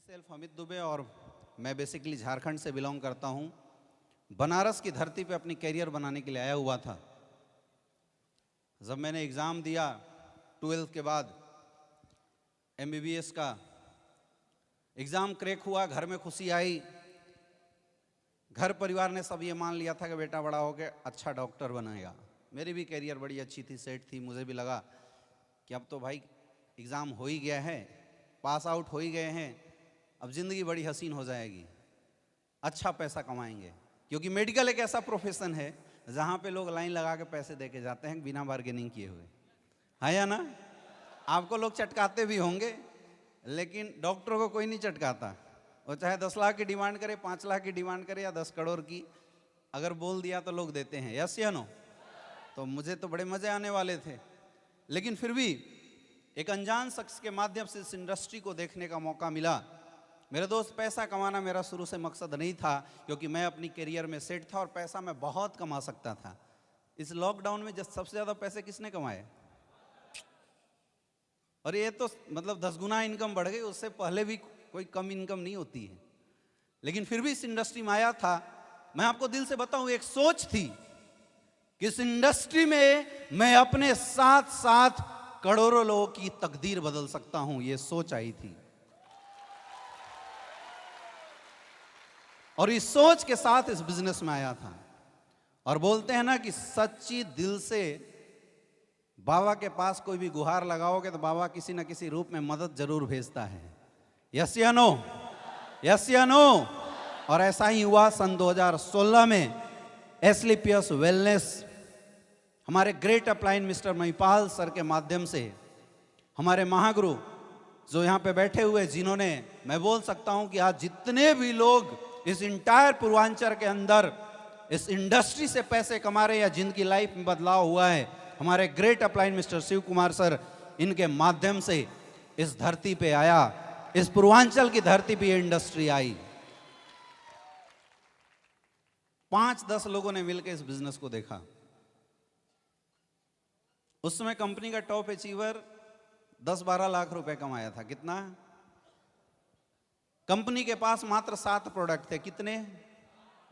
Self Amit Dubey और मैं basically Jharkhand से बिलोंग करता हूं। बनारस की धरती पे अपनी कैरियर बनाने के लिए आया हुआ था। जब मैंने एग्ज़ाम दिया 12th के बाद MBBS का एग्ज़ाम क्रैक हुआ, घर में खुशी आई। घर परिवार ने सब ये मान लिया था कि बेटा बड़ा होकर अच्छा डॉक्टर बनेगा। मेरी भी कैरियर बड़ी अच्छी थी, सेट थी। मुझे भी लगा कि अब तो भाई एग्ज़ाम हो ही गया है, पास आउट हो ही गए हैं, अब ज़िंदगी बड़ी हसीन हो जाएगी, अच्छा पैसा कमाएंगे। क्योंकि मेडिकल एक ऐसा प्रोफेशन है जहाँ पे लोग लाइन लगा के पैसे दे के जाते हैं बिना बार्गेनिंग किए हुए, है या ना? आपको लोग चटकाते भी होंगे, लेकिन डॉक्टरों को कोई नहीं चटकाता। वो चाहे 10 लाख की डिमांड करे, 5 लाख की डिमांड करे या 10 करोड़ की, अगर बोल दिया तो लोग देते हैं। यस या नो? तो मुझे तो बड़े मज़े आने वाले थे, लेकिन फिर भी एक अनजान शख्स के माध्यम से इस इंडस्ट्री को देखने का मौका मिला। मेरे दोस्त, पैसा कमाना मेरा शुरू से मकसद नहीं था, क्योंकि मैं अपनी करियर में सेट था और पैसा मैं बहुत कमा सकता था। इस लॉकडाउन में जब सबसे ज़्यादा पैसे किसने कमाए? और ये तो मतलब 10 गुना इनकम बढ़ गई, उससे पहले भी कोई कम इनकम नहीं होती है। लेकिन फिर भी इस इंडस्ट्री में आया था। मैं आपको दिल से बताऊं, एक सोच थी कि इस इंडस्ट्री में मैं अपने साथ साथ करोड़ों लोगों की तकदीर बदल सकता हूं, ये सोच आई थी। और इस सोच के साथ इस बिजनेस में आया था। और बोलते हैं ना कि सच्ची दिल से बाबा के पास कोई भी गुहार लगाओगे तो बाबा किसी न किसी रूप में मदद जरूर भेजता है। यस या नो? यस या नो? और ऐसा ही हुआ सन 2016 में एस्क्लेपियस वेलनेस हमारे great upline mister Mahipal sir के माध्यम से, हमारे महागुरु जो यहाँ पे बैठे हुए, जिन्होंने, मैं बोल सकता हूँ कि आज जितने भी लोग इस इंटायर पूर्वांचल के अंदर इस इंडस्ट्री से पैसे कमा रहे या जिनकी लाइफ में बदलाव हुआ है, हमारे great upline mister Shiv Kumar sir, इनके माध्यम से इस धरती पे आया, इस पूर्वांचल की धरती पे ये इंडस्ट्री आई। 5-10 लोगों ने मिलकर इस बिजनेस को देखा। उस समय कंपनी का टॉप अचीवर 10-12 लाख रुपए कमाया था। कितना? कंपनी के पास मात्र 7 प्रोडक्ट थे। कितने?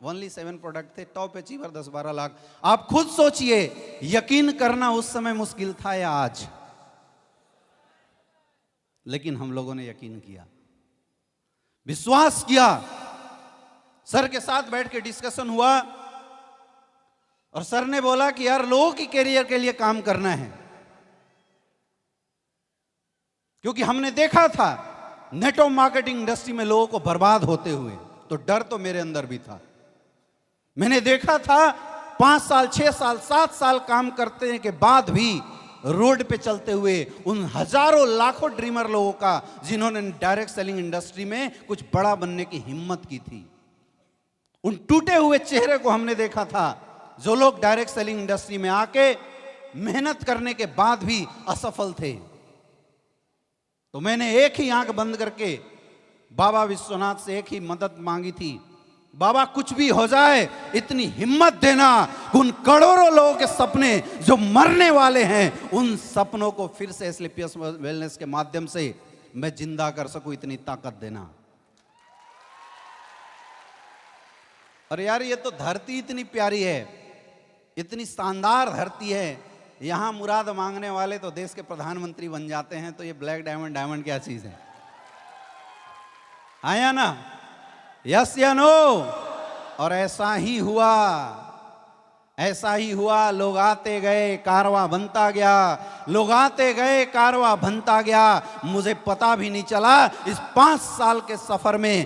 ओनली 7 प्रोडक्ट थे। Top achiever 10-12 lakh. आप खुद सोचिए, यकीन करना उस समय मुश्किल था या आज? लेकिन हम लोगों ने यकीन किया, विश्वास किया। सर के साथ बैठ के डिस्कशन हुआ और सर ने बोला कि यार लोगों की कैरियर के लिए काम करना है, क्योंकि हमने देखा था नेटवर्क मार्केटिंग इंडस्ट्री में लोगों को बर्बाद होते हुए। तो डर तो मेरे अंदर भी था। मैंने देखा था 5 साल, 6 साल, 7 साल काम करने के बाद भी रोड पे चलते हुए उन हजारों लाखों ड्रीमर लोगों का, जिन्होंने डायरेक्ट सेलिंग इंडस्ट्री में कुछ बड़ा बनने की हिम्मत की थी, उन टूटे हुए चेहरे को हमने देखा था, जो लोग डायरेक्ट सेलिंग इंडस्ट्री में आके मेहनत करने के बाद भी असफल थे। तो मैंने एक ही आंख बंद करके बाबा विश्वनाथ से एक ही मदद मांगी थी, बाबा कुछ भी हो जाए इतनी हिम्मत देना, उन करोड़ों लोगों के सपने जो मरने वाले हैं, उन सपनों को फिर से एस्क्लेपियस वेलनेस के माध्यम से मैं जिंदा कर सकूं, इतनी ताकत देना। और यार ये तो धरती इतनी प्यारी है, इतनी शानदार धरती है, यहां मुराद मांगने वाले तो देश के प्रधानमंत्री बन जाते हैं। तो ये ब्लैक डायमंड, डायमंड क्या चीज है? आया ना? यस या नो? और ऐसा ही हुआ, ऐसा ही हुआ। लोग आते गए, कारवां बनता गया, लोग आते गए, कारवां बनता गया। मुझे पता भी नहीं चला इस 5 साल के सफर में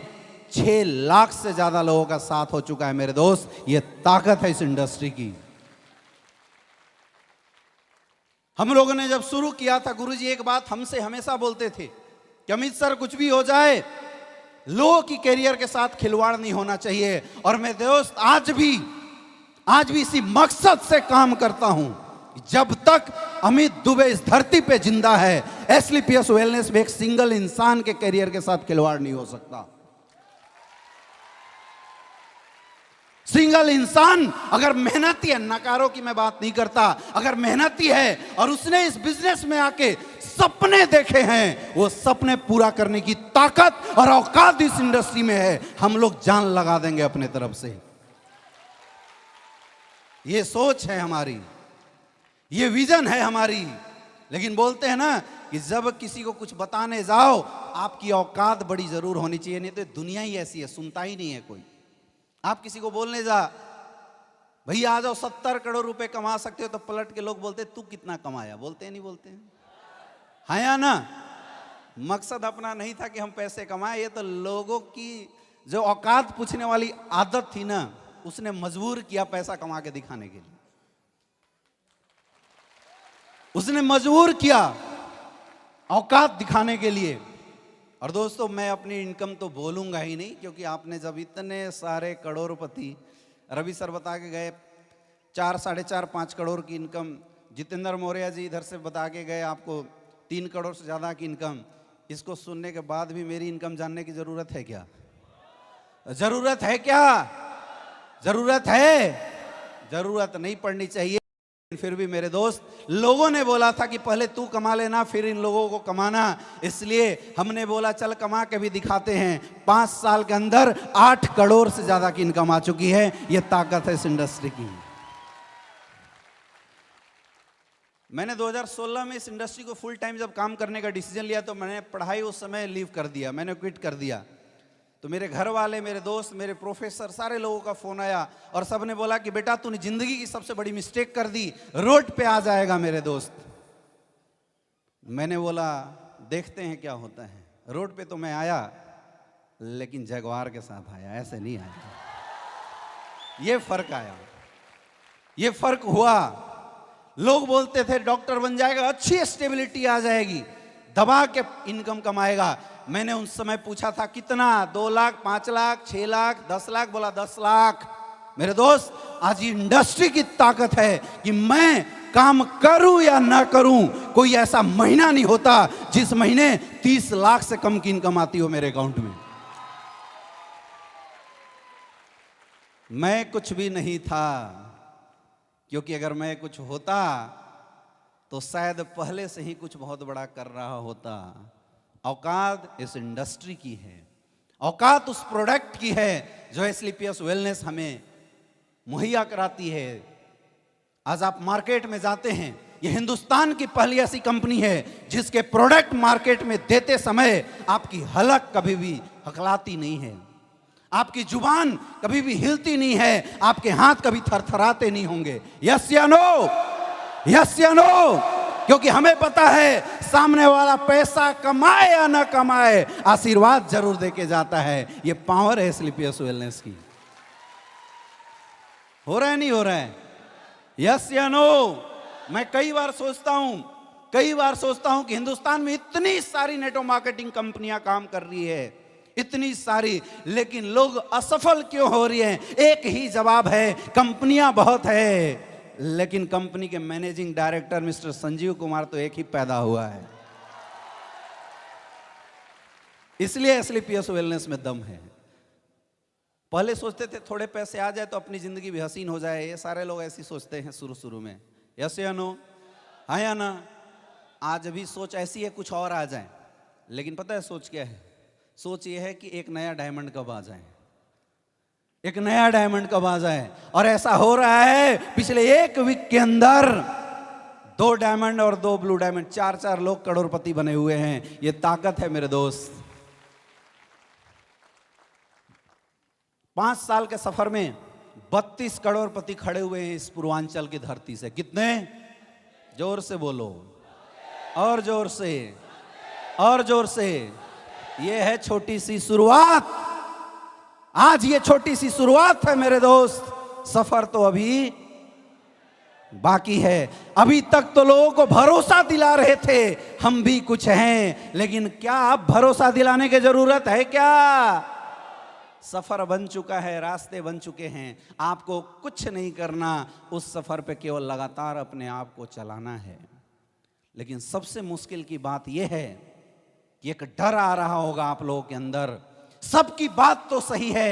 6 लाख से ज्यादा लोगों का साथ हो चुका है। मेरे दोस्त, ये ताकत है इस इंडस्ट्री की। हम लोगों ने जब शुरू किया था, गुरुजी एक बात हमसे हमेशा बोलते थे कि अमित सर, कुछ भी हो जाए लोगों की कैरियर के साथ खिलवाड़ नहीं होना चाहिए। और मैं दोस्त आज भी इसी मकसद से काम करता हूं, जब तक अमित दुबे इस धरती पे जिंदा है, एस्क्लेपियस वेलनेस में एक सिंगल इंसान के कैरियर के साथ खिलवाड़ नहीं हो सकता। सिंगल इंसान अगर मेहनती है, नकारों की मैं बात नहीं करता, अगर मेहनती है और उसने इस बिजनेस में आके सपने देखे हैं, वो सपने पूरा करने की ताकत और औकात इस इंडस्ट्री में है। हम लोग जान लगा देंगे अपने तरफ से। ये सोच है हमारी, ये विजन है हमारी। लेकिन बोलते हैं ना कि जब किसी को कुछ बताने जाओ, आपकी औकात बड़ी जरूर होनी चाहिए, नहीं तो दुनिया ही ऐसी है, सुनता ही नहीं है कोई। आप किसी को बोलने जा, भैया आ जाओ 70 करोड़ रुपए कमा सकते हो, तो पलट के लोग बोलते तू कितना कमाया, बोलते हैं नहीं बोलते हैं? हाँ या ना? मकसद अपना नहीं था कि हम पैसे कमाए, ये तो लोगों की जो औकात पूछने वाली आदत थी ना, उसने मजबूर किया पैसा कमा के दिखाने के लिए। उसने मजबूर किया औकात दिखाने के लिए। और दोस्तों, मैं अपनी इनकम तो बोलूंगा ही नहीं, क्योंकि आपने जब इतने सारे करोड़पति, रवि सर बता के गए 4, 4.5, 5 करोड़ की इनकम, जितेंद्र मौर्य जी इधर से बता के गए आपको 3 करोड़ से ज़्यादा की इनकम। इसको सुनने के बाद भी मेरी इनकम जानने की ज़रूरत है क्या? ज़रूरत है क्या? ज़रूरत है? ज़रूरत नहीं पड़नी चाहिए। फिर भी मेरे दोस्त, लोगों ने बोला था कि पहले तू कमा लेना, फिर इन लोगों को कमाना। इसलिए हमने बोला चल कमा के भी दिखाते हैं। 5 साल के अंदर 8 करोड़ से ज्यादा की इनकम आ चुकी है। यह ताकत है इस इंडस्ट्री की। मैंने 2016 में इस इंडस्ट्री को फुल टाइम जब काम करने का डिसीजन लिया, तो मैंने पढ़ाई उस समय लीव कर दिया, मैंने क्विट कर दिया। तो मेरे घर वाले, मेरे दोस्त, मेरे प्रोफेसर, सारे लोगों का फोन आया और सब ने बोला कि बेटा तूने जिंदगी की सबसे बड़ी मिस्टेक कर दी, रोड पे आ जाएगा मेरे दोस्त। मैंने बोला देखते हैं क्या होता है। रोड पे तो मैं आया, लेकिन जगवार के साथ आया, ऐसे नहीं आया। ये फर्क आया, ये फर्क हुआ। लोग बोलते थे डॉक्टर बन जाएगा, अच्छी स्टेबिलिटी आ जाएगी, दबा के इनकम कमाएगा। मैंने उस समय पूछा था कितना, 2 लाख, 5 लाख, 6 लाख, 10 लाख, बोला 10 लाख। मेरे दोस्त, आज इंडस्ट्री की ताकत है कि मैं काम करूं या ना करूं, कोई ऐसा महीना नहीं होता जिस महीने 30 लाख से कम की इनकम आती हो मेरे अकाउंट में। मैं कुछ भी नहीं था, क्योंकि अगर मैं कुछ होता तो शायद पहले से ही कुछ बहुत बड़ा कर रहा होता। औकात इस इंडस्ट्री की है, औकात उस प्रोडक्ट की है जो एस्क्लेपियस वेलनेस हमें मुहैया कराती है। आज आप मार्केट में जाते हैं, ये हिंदुस्तान की पहली ऐसी कंपनी है जिसके प्रोडक्ट मार्केट में देते समय आपकी हलक कभी भी हकलाती नहीं है, आपकी जुबान कभी भी हिलती नहीं है, आपके हाथ कभी थरथराते नहीं होंगे। यस या नो? यस या नो? क्योंकि हमें पता है सामने वाला पैसा कमाए या ना कमाए, आशीर्वाद जरूर देके जाता है। ये पावर है एस्क्लेपियस वेलनेस की। हो रहा है नहीं हो रहा है? यस या नो? मैं कई बार सोचता हूं कि हिंदुस्तान में इतनी सारी नेटवर्क मार्केटिंग कंपनियां काम कर रही है, इतनी सारी, लेकिन लोग असफल क्यों हो रही हैं? एक ही जवाब है, कंपनियां बहुत है, लेकिन कंपनी के managing director mister Sanjeev Kumar तो एक ही पैदा हुआ है। इसलिए एस्क्लेपियस वेलनेस में दम है। पहले सोचते थे थोड़े पैसे आ जाए तो अपनी जिंदगी भी हसीन हो जाए, ये सारे लोग ऐसी सोचते हैं शुरू में। यस या नो? हाँ या ना? आज भी सोच ऐसी है कुछ और आ जाए, लेकिन पता है सोच क्या है? सोच ये है कि एक नया डायमंड कब आ जाए, एक नया डायमंड कब आ जाए। और ऐसा हो रहा है, पिछले 1 वीक के अंदर 2 डायमंड और 2 ब्लू डायमंड, 4 लोग करोड़पति बने हुए हैं। ये ताकत है मेरे दोस्त। 5 साल के सफर में 32 करोड़पति खड़े हुए हैं इस पूर्वांचल की धरती से। कितने? जोर से बोलो, और जोर से, और जोर से। ये है छोटी सी शुरुआत। आज ये छोटी सी शुरुआत है मेरे दोस्त, सफर तो अभी बाकी है। अभी तक तो लोगों को भरोसा दिला रहे थे हम भी कुछ हैं, लेकिन क्या अब भरोसा दिलाने की जरूरत है क्या? सफर बन चुका है, रास्ते बन चुके हैं, आपको कुछ नहीं करना, उस सफर पे केवल लगातार अपने आप को चलाना है। लेकिन सबसे मुश्किल की बात यह है कि एक डर आ रहा होगा आप लोगों के अंदर। सबकी बात तो सही है,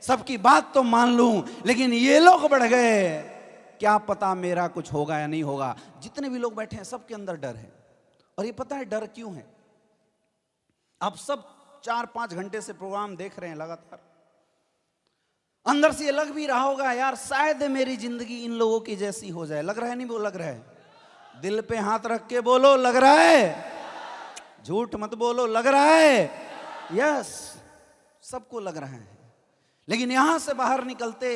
सबकी बात तो मान लूं, लेकिन ये लोग बढ़ गए, क्या पता मेरा कुछ होगा या नहीं होगा। जितने भी लोग बैठे हैं सबके अंदर डर है। और ये पता है डर क्यों है? आप सब 4-5 घंटे से प्रोग्राम देख रहे हैं लगातार, अंदर से ये लग भी रहा होगा यार शायद मेरी जिंदगी इन लोगों की जैसी हो जाए। लग रहा है नहीं? वो लग रहा है। दिल पे हाथ रख के बोलो, लग रहा है? झूठ मत बोलो, लग रहा है? यस, सबको लग रहा है। लेकिन यहां से बाहर निकलते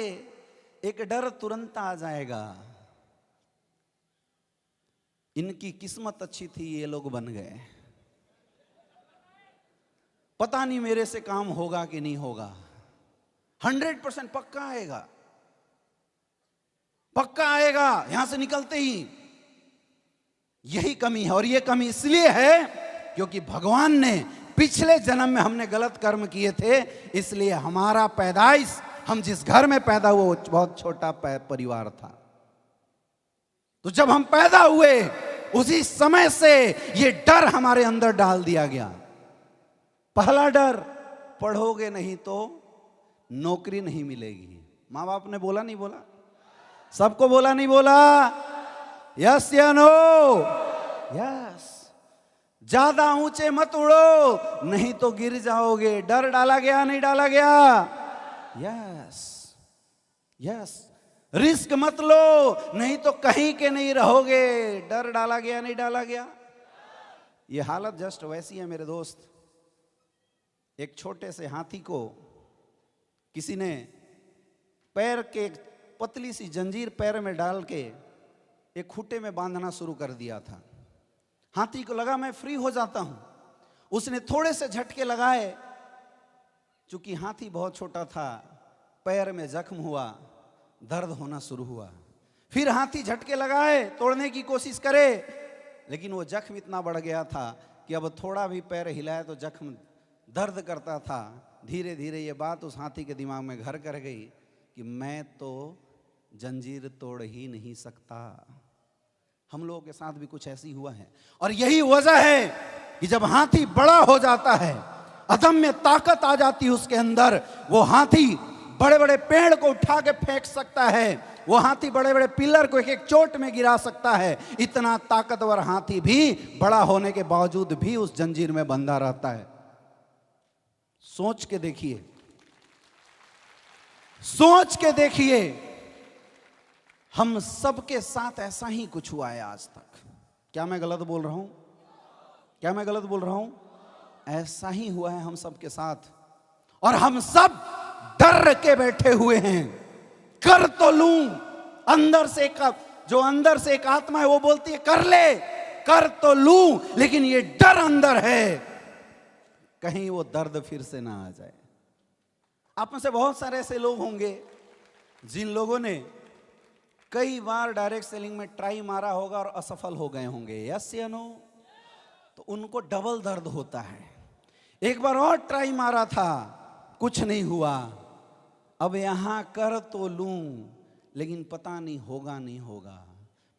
एक डर तुरंत आ जाएगा, इनकी किस्मत अच्छी थी, ये लोग बन गए, पता नहीं मेरे से काम होगा कि नहीं होगा। 100% पक्का आएगा, पक्का आएगा यहां से निकलते ही। यही कमी है, और ये कमी इसलिए है क्योंकि भगवान ने पिछले जन्म में हमने गलत कर्म किए थे, इसलिए हमारा पैदाइश, हम जिस घर में पैदा हुए वो बहुत छोटा परिवार था। तो जब हम पैदा हुए उसी समय से ये डर हमारे अंदर डाल दिया गया। पहला डर, पढ़ोगे नहीं तो नौकरी नहीं मिलेगी। माँ बाप ने बोला नहीं बोला? सबको बोला नहीं बोला? यस या नो? यस। ज्यादा ऊंचे मत उड़ो नहीं तो गिर जाओगे। डर डाला गया नहीं डाला गया? Yes yes. रिस्क मत लो नहीं तो कहीं के नहीं रहोगे। डर डाला गया नहीं डाला गया? ये हालत जस्ट वैसी है मेरे दोस्त। एक छोटे से हाथी को किसी ने पैर के एक पतली सी जंजीर पैर में डाल के एक खूंटे में बांधना शुरू कर दिया था। हाथी को लगा मैं फ्री हो जाता हूं। उसने थोड़े से झटके लगाए, चूंकि हाथी बहुत छोटा था, पैर में जख्म हुआ, दर्द होना शुरू हुआ। फिर हाथी झटके लगाए, तोड़ने की कोशिश करे, लेकिन वो जख्म इतना बढ़ गया था कि अब थोड़ा भी पैर हिलाए तो जख्म दर्द करता था। धीरे धीरे ये बात उस हाथी के दिमाग में घर कर गई कि मैं तो जंजीर तोड़ ही नहीं सकता। हम लोगों के साथ भी कुछ ऐसी हुआ है। और यही वजह है कि जब हाथी बड़ा हो जाता है, अदम्य ताकत आ जाती है उसके अंदर, वो हाथी बड़े बड़े पेड़ को उठा के फेंक सकता है, वो हाथी बड़े बड़े पिलर को एक एक चोट में गिरा सकता है। इतना ताकतवर हाथी भी बड़ा होने के बावजूद भी उस जंजीर में बंधा रहता है। सोच के देखिए, सोच के देखिए, हम सबके साथ ऐसा ही कुछ हुआ है आज तक। क्या मैं गलत बोल रहा हूं? क्या मैं गलत बोल रहा हूं? ऐसा ही हुआ है हम सबके साथ। और हम सब डर के बैठे हुए हैं। कर तो लूं, अंदर से जो अंदर से एक आत्मा है वो बोलती है कर ले, कर तो लूं, लेकिन ये डर अंदर है, कहीं वो दर्द फिर से ना आ जाए। आप में से बहुत सारे ऐसे लोग होंगे जिन लोगों ने कई बार डायरेक्ट सेलिंग में ट्राई मारा होगा और असफल हो गए होंगे। यस या नो? तो उनको डबल दर्द होता है। एक बार और ट्राई मारा था, कुछ नहीं हुआ, अब यहां कर तो लूं, लेकिन पता नहीं होगा नहीं होगा।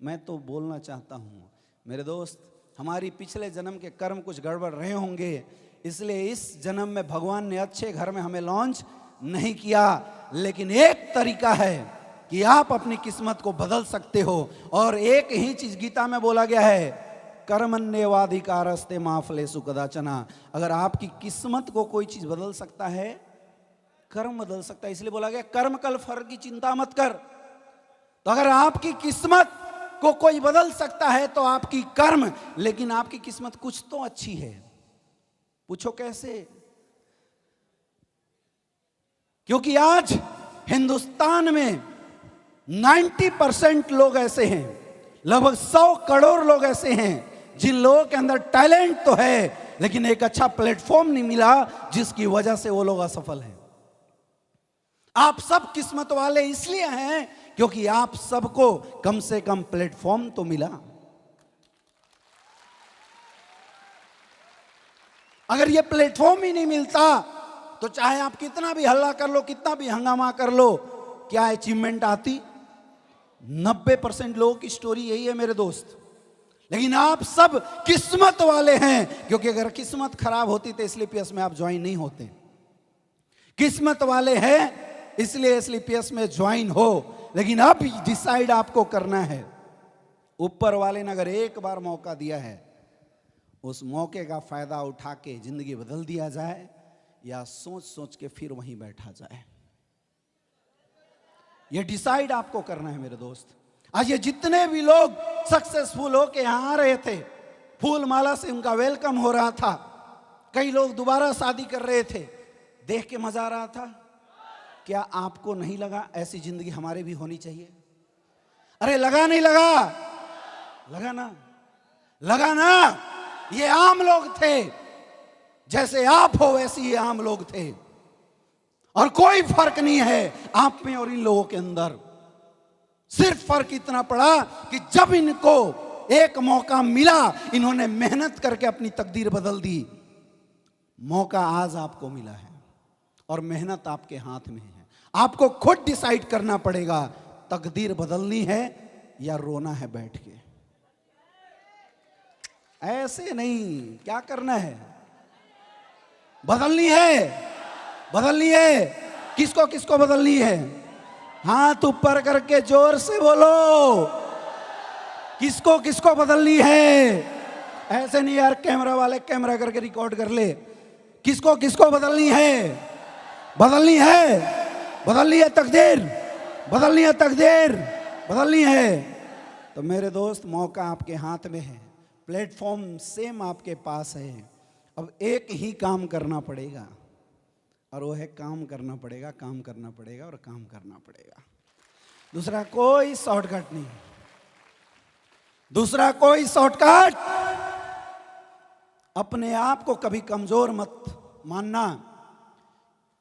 मैं तो बोलना चाहता हूं मेरे दोस्त, हमारी पिछले जन्म के कर्म कुछ गड़बड़ रहे होंगे, इसलिए इस जन्म में भगवान ने अच्छे घर में हमें लॉन्च नहीं किया। लेकिन एक तरीका है कि आप अपनी किस्मत को बदल सकते हो। और एक ही चीज गीता में बोला गया है, कर्मण्येवाधिकारस्ते मा फलेषु कदाचन। अगर आपकी किस्मत को कोई चीज बदल सकता है, कर्म बदल सकता है। इसलिए बोला गया कर्म कल फल की चिंता मत कर। तो अगर आपकी किस्मत को कोई बदल सकता है तो आपकी कर्म, लेकिन आपकी किस्मत कुछ तो अच्छी है। पूछो कैसे? क्योंकि आज हिंदुस्तान में 90% लोग ऐसे हैं, लगभग 100 करोड़ लोग ऐसे हैं जिन लोगों के अंदर टैलेंट तो है, लेकिन एक अच्छा प्लेटफॉर्म नहीं मिला, जिसकी वजह से वो लोग असफल हैं। आप सब किस्मत वाले इसलिए हैं क्योंकि आप सबको कम से कम प्लेटफॉर्म तो मिला। अगर ये प्लेटफॉर्म ही नहीं मिलता तो चाहे आप कितना भी हल्ला कर लो, कितना भी हंगामा कर लो, क्या अचीवमेंट आती? 90% लोगों की स्टोरी यही है मेरे दोस्त। लेकिन आप सब किस्मत वाले हैं, क्योंकि अगर किस्मत खराब होती तो इसलिए पीएस में आप ज्वाइन नहीं होते। किस्मत वाले हैं इसलिए SLPS में ज्वाइन हो। लेकिन अब डिसाइड आपको करना है। ऊपर वाले ने अगर एक बार मौका दिया है, उस मौके का फायदा उठा के जिंदगी बदल दिया जाए, या सोच सोच के फिर वहीं बैठा जाए। ये डिसाइड आपको करना है मेरे दोस्त। आज ये जितने भी लोग सक्सेसफुल हो के यहां आ रहे थे, फूल माला से उनका वेलकम हो रहा था, कई लोग दोबारा शादी कर रहे थे, देख के मजा आ रहा था। क्या आपको नहीं लगा ऐसी जिंदगी हमारे भी होनी चाहिए? अरे लगा नहीं लगा? लगा ना, लगा ना। ये आम लोग थे, जैसे आप हो वैसे ये आम लोग थे, और कोई फर्क नहीं है आप में और इन लोगों के अंदर। सिर्फ फर्क इतना पड़ा कि जब इनको एक मौका मिला, इन्होंने मेहनत करके अपनी तकदीर बदल दी। मौका आज आपको मिला है और मेहनत आपके हाथ में है। आपको खुद डिसाइड करना पड़ेगा, तकदीर बदलनी है या रोना है बैठ के। ऐसे नहीं, क्या करना है? बदलनी है, बदलनी है। किसको किसको बदलनी है? हाथ ऊपर करके जोर से बोलो, किसको किसको बदलनी है? ऐसे नहीं यार, कैमरा वाले कैमरा करके रिकॉर्ड कर ले। किसको किसको बदलनी है? बदलनी है, बदलनी है तकदीर, बदलनी है तकदीर, बदलनी है। तो मेरे दोस्त, मौका आपके हाथ में है, प्लेटफॉर्म सेम आपके पास है। अब एक ही काम करना पड़ेगा, और वो है काम करना पड़ेगा, काम करना पड़ेगा और काम करना पड़ेगा। दूसरा कोई शॉर्टकट नहीं, दूसरा कोई शॉर्टकट। अपने आप को कभी कमजोर मत मानना,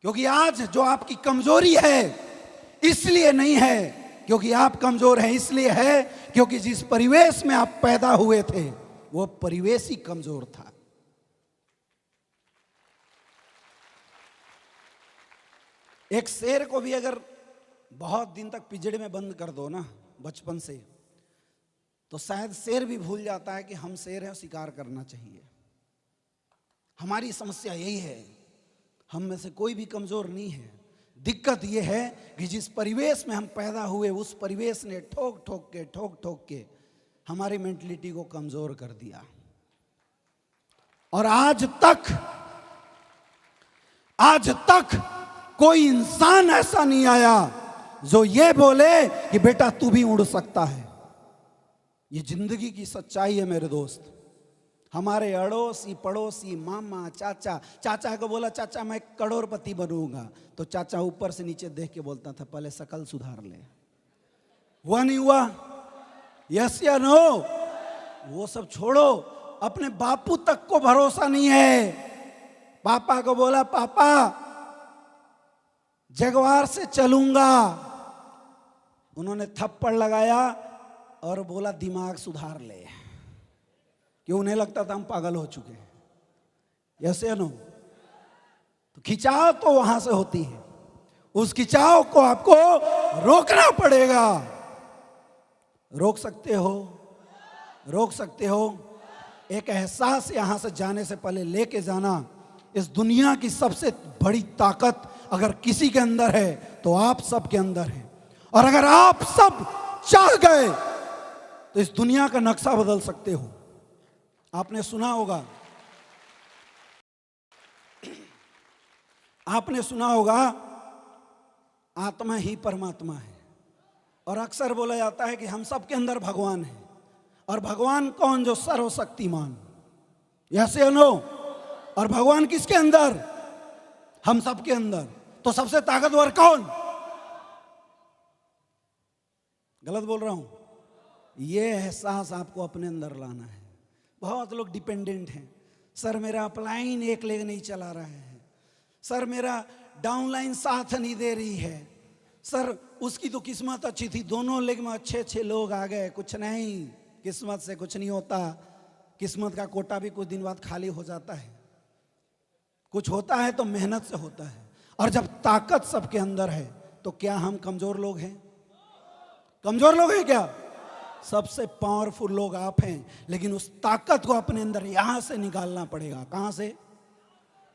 क्योंकि आज जो आपकी कमजोरी है इसलिए नहीं है क्योंकि आप कमजोर हैं, इसलिए है क्योंकि जिस परिवेश में आप पैदा हुए थे वो परिवेश ही कमजोर था। एक शेर को भी अगर बहुत दिन तक पिंजड़े में बंद कर दो ना बचपन से, तो शायद शेर भी भूल जाता है कि हम शेर हैं, शिकार करना चाहिए। हमारी समस्या यही है, हम में से कोई भी कमजोर नहीं है। दिक्कत यह है कि जिस परिवेश में हम पैदा हुए, उस परिवेश ने ठोक ठोक के हमारी मेंटलिटी को कमजोर कर दिया। और आज तक कोई इंसान ऐसा नहीं आया जो ये बोले कि बेटा तू भी उड़ सकता है। ये जिंदगी की सच्चाई है मेरे दोस्त। हमारे अड़ोसी पड़ोसी मामा चाचा को बोला चाचा मैं करोड़पति बनूंगा, तो चाचा ऊपर से नीचे देख के बोलता था पहले शकल सुधार ले। हुआ नहीं हुआ? यस या नो? वो सब छोड़ो, अपने बापू तक को भरोसा नहीं है। पापा को बोला पापा जगवार से चलूंगा, उन्होंने थप्पड़ लगाया और बोला दिमाग सुधार ले, कि उन्हें लगता था हम पागल हो चुके हैं। यस या नो? तो खिंचाव तो वहां से होती है, उस खिंचाव को आपको रोकना पड़ेगा। रोक सकते हो, रोक सकते हो। एक एहसास यहां से जाने से पहले लेके जाना। इस दुनिया की सबसे बड़ी ताकत अगर किसी के अंदर है तो आप सब के अंदर है, और अगर आप सब चाह गए तो इस दुनिया का नक्शा बदल सकते हो। आपने सुना होगा, आपने सुना होगा आत्मा ही परमात्मा है, और अक्सर बोला जाता है कि हम सब के अंदर भगवान है। और भगवान कौन? जो सर्वशक्तिमान। यस या नो? और भगवान किसके अंदर? हम सब के अंदर। तो सबसे ताकतवर कौन? गलत बोल रहा हूं? ये एहसास आपको अपने अंदर लाना है। बहुत लोग डिपेंडेंट हैं। सर मेरा अपलाइन एक लेग नहीं चला रहा है, सर मेरा डाउनलाइन साथ नहीं दे रही है, सर उसकी तो किस्मत अच्छी थी, दोनों लेग में अच्छे लोग आ गए। कुछ नहीं, किस्मत से कुछ नहीं होता। किस्मत का कोटा भी कुछ दिन बाद खाली हो जाता है। कुछ होता है तो मेहनत से होता है। और जब ताकत सबके अंदर है तो क्या हम कमजोर लोग हैं? कमजोर लोग हैं क्या? सबसे पावरफुल लोग आप हैं। लेकिन उस ताकत को अपने अंदर यहां से निकालना पड़ेगा। कहां से?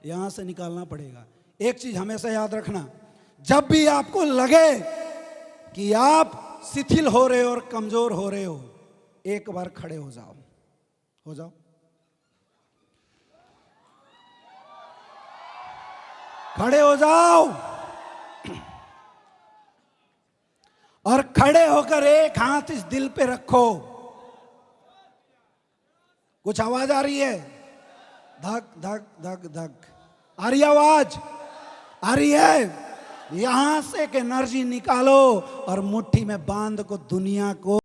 यहां से निकालना पड़ेगा। एक चीज हमेशा याद रखना, जब भी आपको लगे कि आप शिथिल हो रहे हो और कमजोर हो रहे हो, एक बार खड़े हो जाओ। हो जाओ, खड़े हो जाओ और खड़े होकर एक हाथ इस दिल पे रखो। कुछ आवाज आ रही है? धक धक धक धक आ रही आवाज? आ रही है? यहां से एक एनर्जी निकालो और मुट्ठी में बांध को दुनिया को